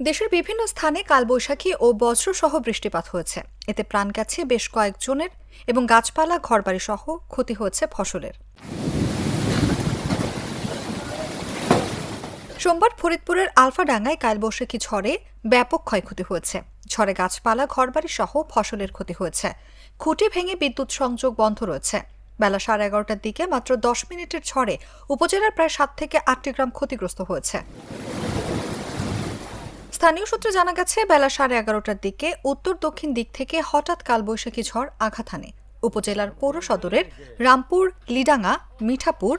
দেশের বিভিন্ন স্থানে কালবৈশাখী ও বজ্রসহ বৃষ্টিপাত হয়েছে। এতে প্রাণ গেছে বেশ কয়েকজনের এবং গাছপালা ঘরবাড়ি সহ ক্ষতি হয়েছে ফসলের। সোমবার ফরিদপুরের আলফাডাঙ্গায় কালবৈশাখী ঝড়ে ব্যাপক ক্ষয়ক্ষতি হয়েছে। ঝড়ে গাছপালা ঘরবাড়ি সহ ফসলের ক্ষতি হয়েছে। খুঁটি ভেঙে বিদ্যুৎ সংযোগ বন্ধ রয়েছে। বেলা 11:30টার দিকে মাত্র 10 মিনিটের ঝড়ে উপজেলার প্রায় 7 থেকে 8টি গ্রাম ক্ষতিগ্রস্ত হয়েছে। স্থানীয় সূত্রে জানা গেছে, বেলা 11:30টার দিকে উত্তর দক্ষিণ দিক থেকে হঠাৎ কালবৈশাখী ঝড় আঘাত হানে। উপজেলার পৌর সদরের রামপুর, লিডাঙ্গা, মিঠাপুর,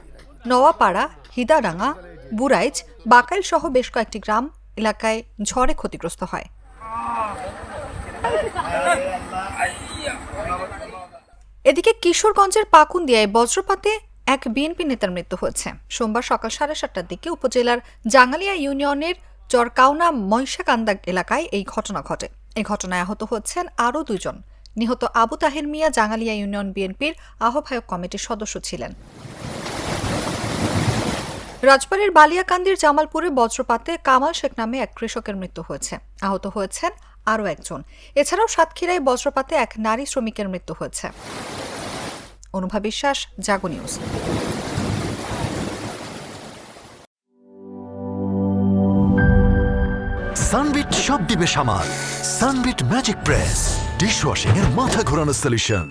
নওয়াপাড়া, হিদাডাঙ্গা, বুরাইজ, বাকাইল সহ বেশ কয়েকটি গ্রাম এলাকায় ঝড়ে ক্ষতিগ্রস্ত হয়। এদিকে কিশোরগঞ্জের পাকুন্দিয়ায় বজ্রপাতে এক বিএনপি নেতার মৃত্যু হয়েছে। সোমবার সকাল 7:30টার দিকে উপজেলার জাঙ্গালিয়া ইউনিয়নের চরকাউনা মহিষাকান্দা এলাকায় এই ঘটনা ঘটে। এই ঘটনায় আহত হচ্ছেন আরও 2 জন। নিহত আবু তাহের মিয়া জাঙ্গালিয়া ইউনিয়ন বিএনপির আহ্বায়ক কমিটির সদস্য ছিলেন। রাজবাড়ীর বালিয়াকান্দির জামালপুরে বজ্রপাতে কামাল শেখ নামে এক কৃষকের মৃত্যু হয়েছে। আহত হয়েছেন আরও একজন। এছাড়াও সাতক্ষীরায় বজ্রপাতে এক নারী শ্রমিকের মৃত্যু হয়েছে। অনুভা বিশ্বাস, জাগো নিউজ। সানবিট সব দিবে সামাল। সানবিট ম্যাজিক প্রেস ডিশওয়াশিং এর মাথা ঘোরানো সলিউশন।